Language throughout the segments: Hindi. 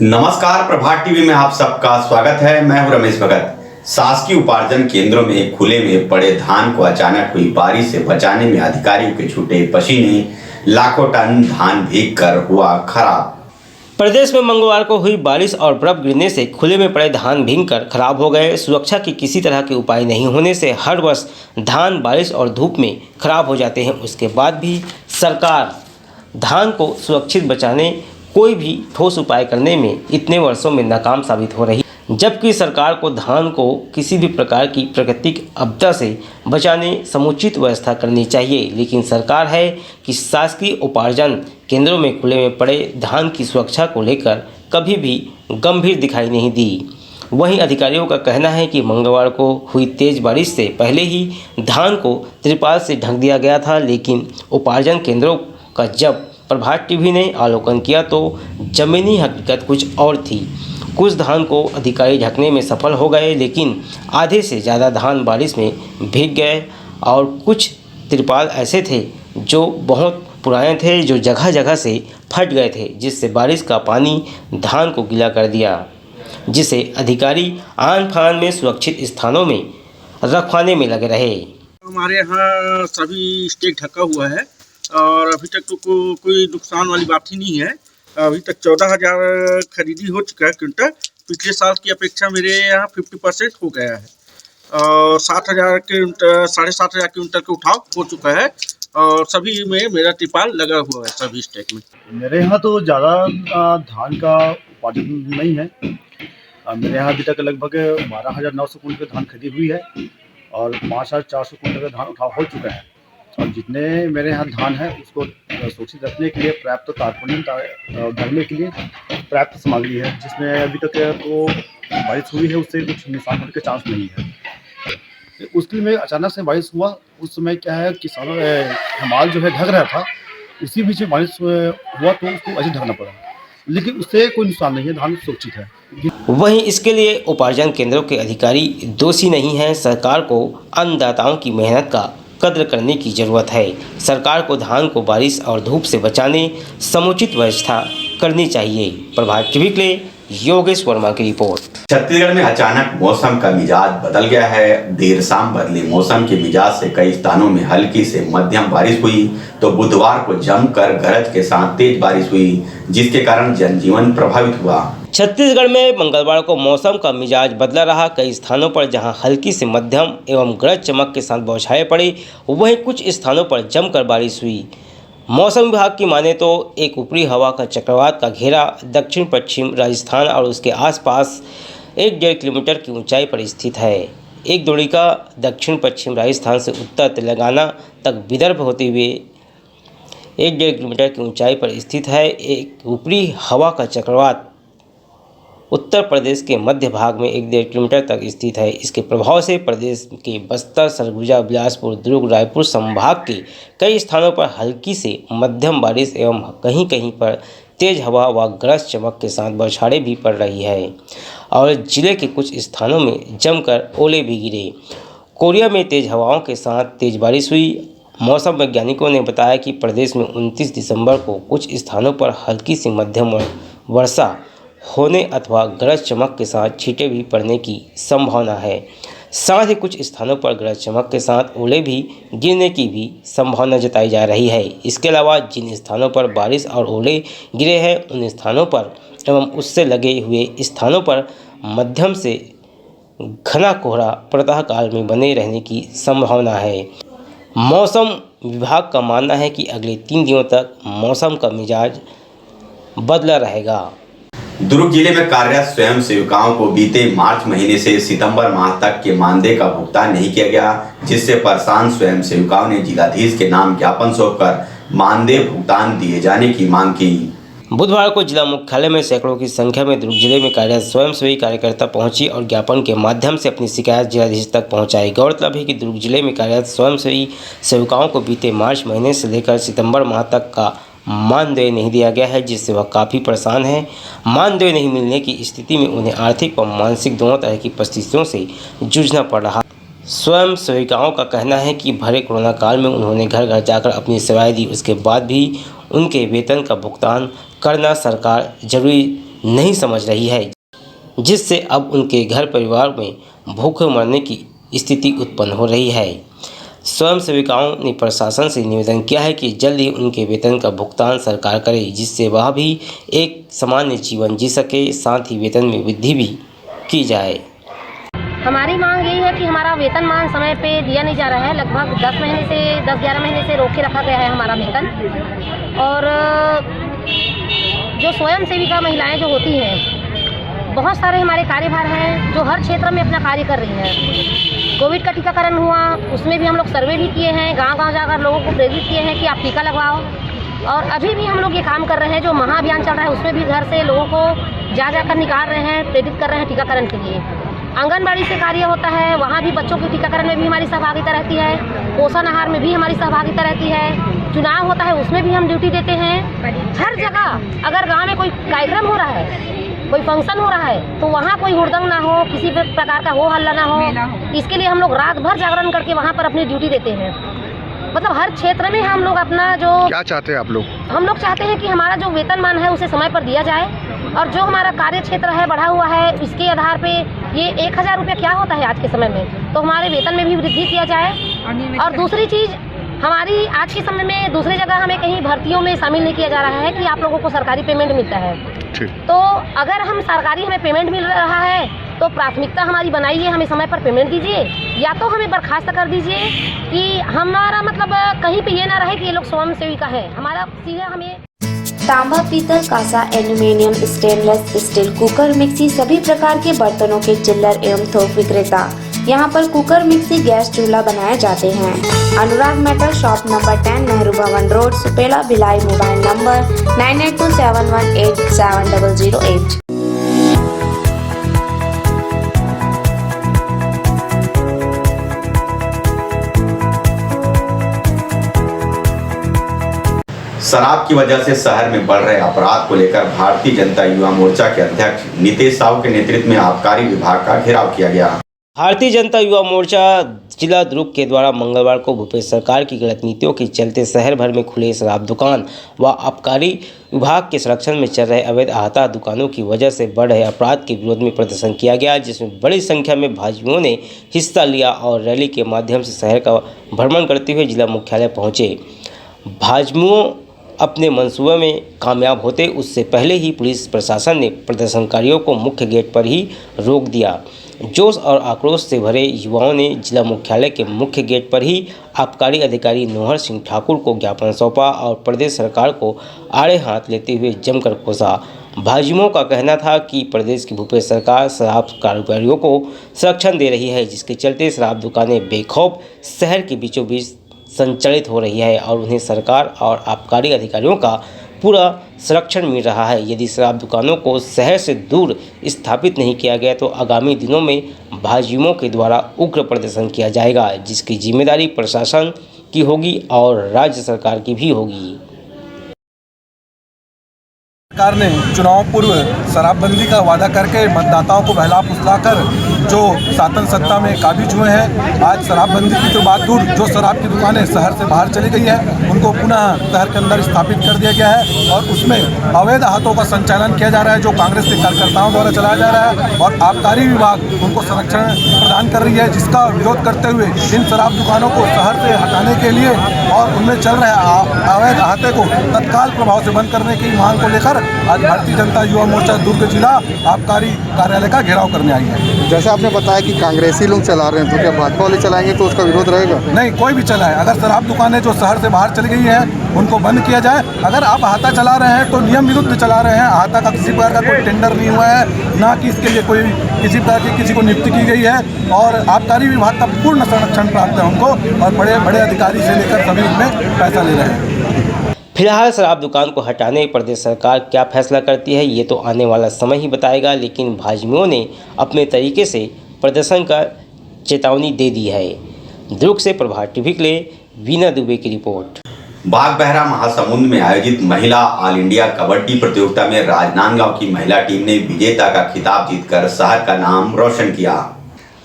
नमस्कार, प्रभात टीवी में आप सबका स्वागत है। मैं हूं रमेश भगत। शासकीय उपार्जन केंद्रों में खुले में पड़े धान को अचानक हुई बारिश से बचाने में अधिकारियों के छूटे पसीने, लाखों टन धान भीग कर हुआ खराब। प्रदेश में मंगलवार को हुई बारिश और बर्फ गिरने से खुले में पड़े धान भीगकर खराब हो गए। सुरक्षा के किसी तरह के उपाय नहीं होने से हर वर्ष धान बारिश और धूप में खराब हो जाते हैं। उसके बाद भी सरकार धान को सुरक्षित बचाने कोई भी ठोस उपाय करने में इतने वर्षों में नाकाम साबित हो रही, जबकि सरकार को धान को किसी भी प्रकार की प्राकृतिक आपदा से बचाने समुचित व्यवस्था करनी चाहिए। लेकिन सरकार है कि शासकीय उपार्जन केंद्रों में खुले में पड़े धान की सुरक्षा को लेकर कभी भी गंभीर दिखाई नहीं दी। वहीं अधिकारियों का कहना है कि मंगलवार को हुई तेज बारिश से पहले ही धान को तिरपाल से ढक दिया गया था, लेकिन उपार्जन केंद्रों का जब प्रभात टीवी ने अवलोकन किया तो ज़मीनी हकीकत कुछ और थी। कुछ धान को अधिकारी ढकने में सफल हो गए, लेकिन आधे से ज़्यादा धान बारिश में भीग गए और कुछ तिरपाल ऐसे थे जो बहुत पुराने थे, जो जगह जगह से फट गए थे, जिससे बारिश का पानी धान को गीला कर दिया, जिसे अधिकारी आन फान में सुरक्षित स्थानों में रखवाने में लगे रहे। हमारे यहाँ सभी स्टेक ढका हुआ है और अभी तक तो कोई नुकसान वाली बात ही नहीं है। अभी तक 14,000 खरीदी हो चुका है क्विंटल। पिछले साल की अपेक्षा मेरे यहाँ 50% हो गया है और 7,000 क्विंटल 7,500 क्विंटल का उठाव हो चुका है और सभी में मेरा तिरपाल लगा हुआ है सभी स्टेक में। मेरे यहाँ तो ज़्यादा धान का उत्पादन नहीं है। मेरे यहाँ अभी तक लगभग 12,900 कुंटल धान खरीदी हुई है और 5,400 कुंटल का धान उठाव हो चुका है। और जितने मेरे यहाँ धान है उसको सुरक्षित रखने के लिए पर्याप्त तारपुलिन भरने के लिए पर्याप्त सामग्री है, जिसमें अभी तक तो बारिश हुई है उससे कुछ नुकसान होने के चांस नहीं है। उसके लिए अचानक से बारिश हुआ, उस समय क्या है किसानों हमाल जो है ढक रहा था, इसी बीच में बारिश हुआ तो उसको अभी ढकना पड़ा, लेकिन उससे कोई नुकसान नहीं है, धान सुरक्षित है। वहीं इसके लिए उपार्जन केंद्रों के अधिकारी दोषी नहीं हैं। सरकार को अन्नदाताओं की मेहनत का कद्र करने की जरूरत है। सरकार को धान को बारिश और धूप से बचाने समुचित व्यवस्था करनी चाहिए। प्रभात टीवी के लिए योगेश वर्मा की रिपोर्ट। छत्तीसगढ़ में अचानक मौसम का मिजाज बदल गया है। देर शाम बदले मौसम के मिजाज से कई स्थानों में हल्की से मध्यम बारिश हुई तो बुधवार को जमकर गरज के साथ तेज बारिश हुई, जिसके कारण जनजीवन प्रभावित हुआ। छत्तीसगढ़ में मंगलवार को मौसम का मिजाज बदला रहा। कई स्थानों पर जहां हल्की से मध्यम एवं गरज चमक के साथ बौछारें पड़ी, वहीं कुछ स्थानों पर जमकर बारिश हुई। मौसम विभाग की माने तो एक ऊपरी हवा का चक्रवात का घेरा दक्षिण पश्चिम राजस्थान और उसके आसपास 1-1.5 किलोमीटर की ऊंचाई पर स्थित है। एक द्रोणिका दक्षिण पश्चिम राजस्थान से उत्तर तेलंगाना तक विदर्भ होते हुए 1-1.5 किलोमीटर की ऊंचाई पर स्थित है। एक ऊपरी हवा का चक्रवात उत्तर प्रदेश के मध्य भाग में 1-1.5 किलोमीटर तक स्थित है। इसके प्रभाव से प्रदेश के बस्तर, सरगुजा, बिलासपुर, दुर्ग, रायपुर संभाग के कई स्थानों पर हल्की से मध्यम बारिश एवं कहीं कहीं पर तेज हवा व गरज चमक के साथ बौछारें भी पड़ रही है और जिले के कुछ स्थानों में जमकर ओले भी गिरे। कोरिया में तेज हवाओं के साथ तेज बारिश हुई। मौसम वैज्ञानिकों ने बताया कि प्रदेश में 29 दिसंबर को कुछ स्थानों पर हल्की से मध्यम वर्षा होने अथवा गरज चमक के साथ छींटे भी पड़ने की संभावना है। साथ ही कुछ स्थानों पर गरज चमक के साथ ओले भी गिरने की भी संभावना जताई जा रही है। इसके अलावा जिन स्थानों पर बारिश और ओले गिरे हैं उन स्थानों पर एवं उससे लगे हुए स्थानों पर मध्यम से घना कोहरा प्रातःकाल में बने रहने की संभावना है। मौसम विभाग का मानना है कि अगले 3 दिनों तक मौसम का मिजाज बदला रहेगा। दुर्ग जिले में कार्यरत स्वयं सेविकाओं को बीते मार्च महीने से सितंबर माह तक के मानदेय का भुगतान नहीं किया गया, जिससे परेशान स्वयं सेविकाओं ने जिलाधीश के नाम ज्ञापन सौंपकर मानदेय भुगतान दिए जाने की मांग की। बुधवार को जिला मुख्यालय में सैकड़ों की संख्या में दुर्ग जिले में कार्यरत स्वयंसेवी कार्यकर्ता पहुंची और ज्ञापन के माध्यम से अपनी शिकायत जिलाधीश तक पहुंचाई। गौरतलब है कि दुर्ग जिले में कार्यरत स्वयंसेवी सेविकाओं को बीते मार्च महीने से लेकर सितंबर माह तक का मानदेय नहीं दिया गया है, जिससे वह काफ़ी परेशान है। मानदेय नहीं मिलने की स्थिति में उन्हें आर्थिक व मानसिक दोनों तरह की परिस्थितियों से जूझना पड़ रहा। स्वयं सेविकाओं का कहना है कि भरे कोरोना काल में उन्होंने घर घर जाकर अपनी सेवाएं दी, उसके बाद भी उनके वेतन का भुगतान करना सरकार जरूरी नहीं समझ रही है, जिससे अब उनके घर परिवार में भूखे मरने की स्थिति उत्पन्न हो रही है। स्वयं सेविकाओं ने प्रशासन से निवेदन किया है कि जल्द ही उनके वेतन का भुगतान सरकार करे, जिससे वह भी एक सामान्य जीवन जी सके, साथ ही वेतन में वृद्धि भी की जाए। हमारी मांग यही है कि हमारा वेतनमान समय पे दिया नहीं जा रहा है। लगभग 10-11 महीने से रोक के रखा गया है हमारा वेतन। और जो स्वयं सेविका महिलाएं जो होती हैं, बहुत सारे हमारे कार्यभार हैं जो हर क्षेत्र में अपना कार्य कर रही हैं। कोविड का टीकाकरण हुआ, उसमें भी हम लोग सर्वे भी किए हैं, गांव-गांव जाकर लोगों को प्रेरित किए हैं कि आप टीका लगवाओ। और अभी भी हम लोग ये काम कर रहे हैं, जो महाअभियान चल रहा है उसमें भी घर से लोगों को जाकर निकाल रहे हैं, प्रेरित कर रहे हैं टीकाकरण के लिए। आंगनबाड़ी से कार्य होता है, वहाँ भी बच्चों के टीकाकरण में भी हमारी सहभागिता रहती है। पोषण आहार में भी हमारी सहभागिता रहती है। चुनाव होता है उसमें भी हम ड्यूटी देते हैं। हर जगह अगर गांव में कोई कार्यक्रम हो रहा है, कोई फंक्शन हो रहा है, तो वहाँ कोई हुड़दंग ना हो, किसी भी प्रकार का हो हल्ला ना हो, इसके लिए हम लोग रात भर जागरण करके वहाँ पर अपनी ड्यूटी देते हैं। मतलब हर क्षेत्र में हम लोग अपना जो क्या चाहते हैं आप लोग? हम लोग चाहते हैं कि हमारा जो वेतनमान है उसे समय पर दिया जाए, और जो हमारा कार्य क्षेत्र है बढ़ा हुआ है, इसके आधार पे ये 1000 रुपये क्या होता है आज के समय में, तो हमारे वेतन में भी वृद्धि किया जाए। और दूसरी चीज़, हमारी आज के समय में दूसरी जगह हमें कहीं भर्तियों में शामिल नहीं किया जा रहा है कि आप लोगों को सरकारी पेमेंट मिलता है। तो अगर हम सरकारी हमें पेमेंट मिल रहा है तो प्राथमिकता हमारी बनाइए, हमें समय पर पेमेंट दीजिए, या तो हमें बर्खास्त कर दीजिए कि हमारा मतलब कहीं पे ये ना रहे कि ये लोग स्वयं सेविका है। हमारा सीधा हमें तांबा, पीतल, कांसा, aluminium, stainless steel, cooker, mixie सभी प्रकार के बर्तनों के चिल्लर एवं थोक विक्रेता। यहाँ पर कुकर, मिक्सी, गैस चूल्हा बनाए जाते हैं। अनुराग मेटल शॉप नंबर 10, नेहरू भवन road, Supela, Bhilai. Mobile number 9827187008। शराब की वजह से शहर में बढ़ रहे अपराध को लेकर भारतीय जनता युवा मोर्चा के अध्यक्ष नितेश साहू के नेतृत्व में आबकारी विभाग का घेराव किया गया। भारतीय जनता युवा मोर्चा जिला दुर्ग के द्वारा मंगलवार को भूपेश सरकार की गलत नीतियों के चलते शहर भर में खुले शराब दुकान व आबकारी विभाग के संरक्षण में चल रहे अवैध आहता दुकानों की वजह से बढ़ रहे अपराध के विरोध में प्रदर्शन किया गया, जिसमें बड़ी संख्या में भाजयुमों ने हिस्सा लिया और रैली के माध्यम से शहर का भ्रमण करते हुए जिला मुख्यालय पहुँचे। भाजयुमों अपने मंसूबे में कामयाब होते उससे पहले ही पुलिस प्रशासन ने प्रदर्शनकारियों को मुख्य गेट पर ही रोक दिया। जोश और आक्रोश से भरे युवाओं ने जिला मुख्यालय के मुख्य गेट पर ही आबकारी अधिकारी नोहर सिंह ठाकुर को ज्ञापन सौंपा और प्रदेश सरकार को आड़े हाथ लेते हुए जमकर कोसा। भाजयुमों का कहना था कि प्रदेश की भूपेश सरकार शराब कारोबारियों को संरक्षण दे रही है, जिसके चलते शराब दुकानें बेखौफ शहर के बीचों बीच संचालित हो रही है और उन्हें सरकार और आबकारी अधिकारियों का पूरा संरक्षण मिल रहा है। यदि शराब दुकानों को शहर से दूर स्थापित नहीं किया गया तो आगामी दिनों में भाजयुमों के द्वारा उग्र प्रदर्शन किया जाएगा, जिसकी जिम्मेदारी प्रशासन की होगी और राज्य सरकार की भी होगी। सरकार ने चुनाव पूर्व शराबबंदी का वादा करके मतदाताओं को बहला फुसलाकर जो शासन सत्ता में काबिज हुए हैं, आज शराबबंदी की तो बात दूर, जो शराब की दुकानें शहर से बाहर चली गई है उनको पुनः शहर के अंदर स्थापित कर दिया गया है और उसमें अवैध हाथों का संचालन किया जा रहा है, जो कांग्रेस के कार्यकर्ताओं द्वारा चलाया जा रहा है और आबकारी विभाग उनको संरक्षण प्रदान कर रही है, जिसका विरोध करते हुए इन शराब दुकानों को शहर से हटाने के लिए और उनमें चल रहे अवैध अहाते को तत्काल प्रभाव से बंद करने की मांग को लेकर आज भारतीय जनता युवा मोर्चा दुर्ग जिला आबकारी कार्यालय का घेराव करने आई है। जैसे आपने बताया कि कांग्रेसी लोग चला रहे हैं, तो क्या भाजपा वाले चलाएंगे तो उसका विरोध रहेगा? नहीं, कोई भी चलाए। अगर शराब दुकानें जो शहर से बाहर चली गई हैं उनको बंद किया जाए। अगर आप अहाता चला रहे हैं तो नियम विरुद्ध चला रहे हैं। अहाता का किसी प्रकार का कोई टेंडर नहीं हुआ है, ना कि इसके लिए कोई किसी प्रकार की किसी को नियुक्ति की गई है और आबकारी विभाग का पूर्ण संरक्षण प्राप्त है उनको और बड़े बड़े अधिकारी से लेकर सभी उसमें पैसा ले रहे हैं। फिलहाल शराब दुकान को हटाने प्रदेश सरकार क्या फैसला करती है ये तो आने वाला समय ही बताएगा, लेकिन भाजयुमों ने अपने तरीके से प्रदर्शन का चेतावनी दे दी है। दुर्ग से प्रभात टीवी के लिए वीना दुबे की रिपोर्ट। बागबहरा महासमुंद में आयोजित महिला ऑल इंडिया कबड्डी प्रतियोगिता में राजनांदगांव की महिला टीम ने विजेता का खिताब जीतकर शहर का नाम रोशन किया।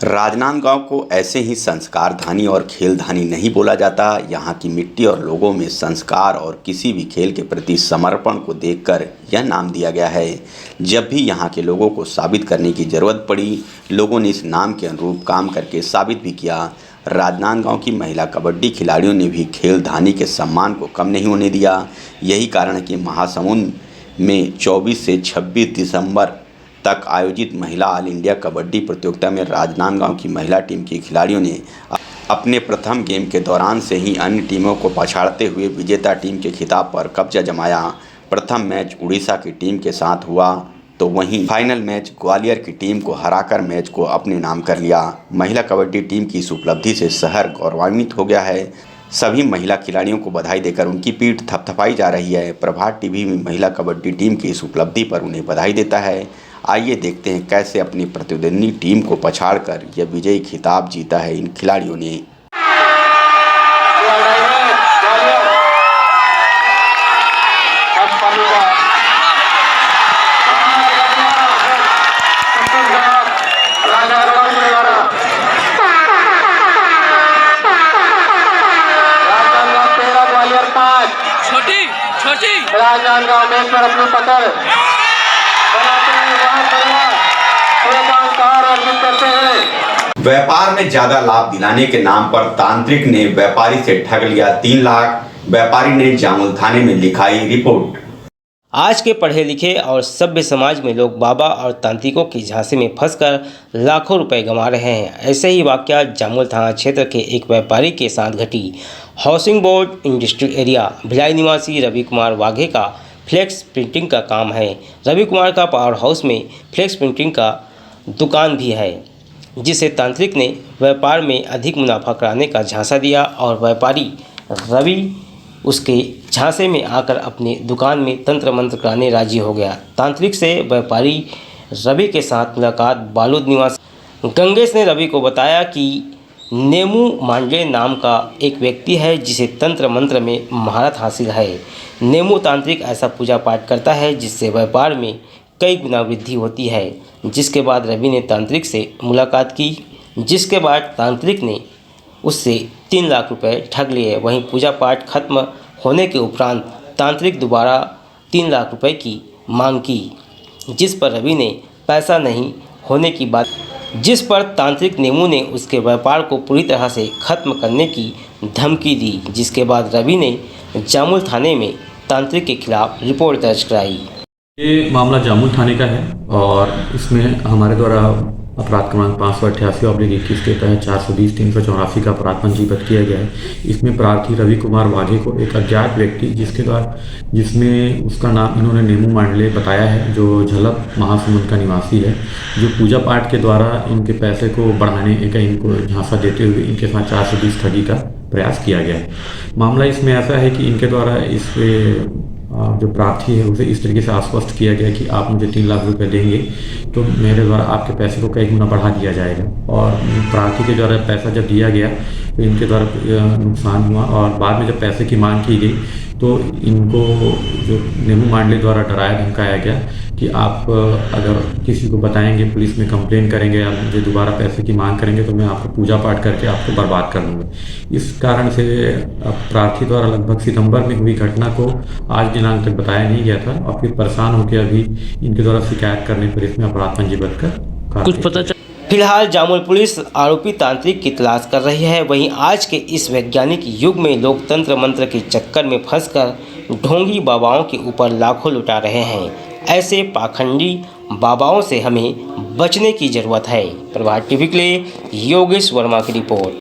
राजनांदगांव को ऐसे ही संस्कार धानी और खेल धानी नहीं बोला जाता। यहाँ की मिट्टी और लोगों में संस्कार और किसी भी खेल के प्रति समर्पण को देखकर यह नाम दिया गया है। जब भी यहाँ के लोगों को साबित करने की जरूरत पड़ी, लोगों ने इस नाम के अनुरूप काम करके साबित भी किया। राजनांदगांव की महिला कबड्डी खिलाड़ियों ने भी खेल धानी के सम्मान को कम नहीं होने दिया। यही कारण है कि महासमुंद में 24 से 26 दिसंबर तक आयोजित महिला ऑल इंडिया कबड्डी प्रतियोगिता में राजनांदगांव की महिला टीम के खिलाड़ियों ने अपने प्रथम गेम के दौरान से ही अन्य टीमों को पछाड़ते हुए विजेता टीम के खिताब पर कब्जा जमाया। प्रथम मैच उड़ीसा की टीम के साथ हुआ तो वहीं फाइनल मैच ग्वालियर की टीम को हराकर मैच को अपने नाम कर लिया। महिला कबड्डी टीम की इस उपलब्धि से शहर गौरवान्वित हो गया है। सभी महिला खिलाड़ियों को बधाई देकर उनकी पीठ थपथपाई जा रही है। प्रभात टीवी में महिला कबड्डी टीम की इस उपलब्धि पर उन्हें बधाई देता है। आइए देखते हैं कैसे अपनी प्रतिद्वंदी टीम को पछाड़कर यह विजयी खिताब जीता है इन खिलाड़ियों ने। राजनांदगांव में पर अपनी पकड़ व्यापार में ज्यादा लाभ दिलाने के नाम पर तांत्रिक ने व्यापारी से ठग लिया 3 लाख। व्यापारी ने जामुल थाने में लिखाई रिपोर्ट। आज के पढ़े लिखे और सभ्य समाज में लोग बाबा और तांत्रिकों की झांसे में फंसकर लाखों रुपए गंवा रहे हैं। ऐसे ही वाकया जामुल थाना क्षेत्र के एक व्यापारी के साथ घटी। Housing board industrial area Bhilai निवासी रवि कुमार वाघे का फ्लेक्स प्रिंटिंग का काम है। रवि कुमार का पावर हाउस में फ्लेक्स प्रिंटिंग का दुकान भी है, जिसे तांत्रिक ने व्यापार में अधिक मुनाफा कराने का झांसा दिया और व्यापारी रवि उसके झांसे में आकर अपनी दुकान में तंत्र मंत्र कराने राजी हो गया। तांत्रिक से व्यापारी रवि के साथ मुलाकात बालूद निवासी गंगेश ने रवि को बताया कि नेमू मांडले नाम का एक व्यक्ति है जिसे तंत्र मंत्र में महारत हासिल है। नेमू तांत्रिक ऐसा पूजा पाठ करता है जिससे व्यापार में कई गुना वृद्धि होती है। जिसके बाद रवि ने तांत्रिक से मुलाकात की, जिसके बाद तांत्रिक ने उससे 3 लाख रुपए ठग लिए। वहीं पूजा पाठ खत्म होने के उपरांत तांत्रिक दोबारा 3 लाख रुपए की मांग की, जिस पर रवि ने पैसा नहीं होने की बात, जिस पर तांत्रिक नेमू ने उसके व्यापार को पूरी तरह से खत्म करने की धमकी दी। जिसके बाद रवि ने जामुल थाने में तांत्रिक के खिलाफ रिपोर्ट दर्ज कराई। ये मामला जामुल थाने का है और इसमें हमारे द्वारा अपराध क्रमांक 588/21 के तहत 420-384 का अपराध पंजीबद्ध किया गया है। इसमें प्रार्थी रवि कुमार वाघे को एक अज्ञात व्यक्ति जिसमें उसका नाम इन्होंने नेमू मांडले बताया है, जो झलक महासमुंद का निवासी है, जो पूजा पाठ के द्वारा इनके पैसे को बढ़ाने का इनको झांसा देते हुए इनके साथ 420 ठगी का प्रयास किया गया है। मामला इसमें ऐसा है कि इनके द्वारा इस जो प्रार्थी है उसे इस तरीके से आश्वस्त किया गया कि आप मुझे 3 लाख रुपए देंगे तो मेरे द्वारा आपके पैसे को कई गुना बढ़ा दिया जाएगा। और प्रार्थी के द्वारा पैसा जब दिया गया तो इनके द्वारा नुकसान हुआ और बाद में जब पैसे की मांग की गई तो इनको जो नेमू मांडले द्वारा डराया धमकाया गया कि आप अगर किसी को बताएंगे, पुलिस में कंप्लेन करेंगे या मुझे दोबारा पैसे की मांग करेंगे तो मैं आपको पूजा पाठ करके आपको बर्बाद कर दूँगा। इस कारण से प्रार्थी द्वारा लगभग सितंबर में हुई घटना को आज दिनांक तक बताया नहीं गया था और फिर परेशान होकर अभी इनके द्वारा शिकायत करने पर इसमें अपराध पंजीबद्ध कर कुछ पता चला। फिलहाल जामुल पुलिस आरोपी तांत्रिक की तलाश कर रही है। वहीं आज के इस वैज्ञानिक युग में लोग तंत्र मंत्र के चक्कर में फंसकर ढोंगी बाबाओं के ऊपर लाखों लुटा रहे हैं। ऐसे पाखंडी बाबाओं से हमें बचने की ज़रूरत है। प्रभात टीवी के लिए योगेश वर्मा की रिपोर्ट।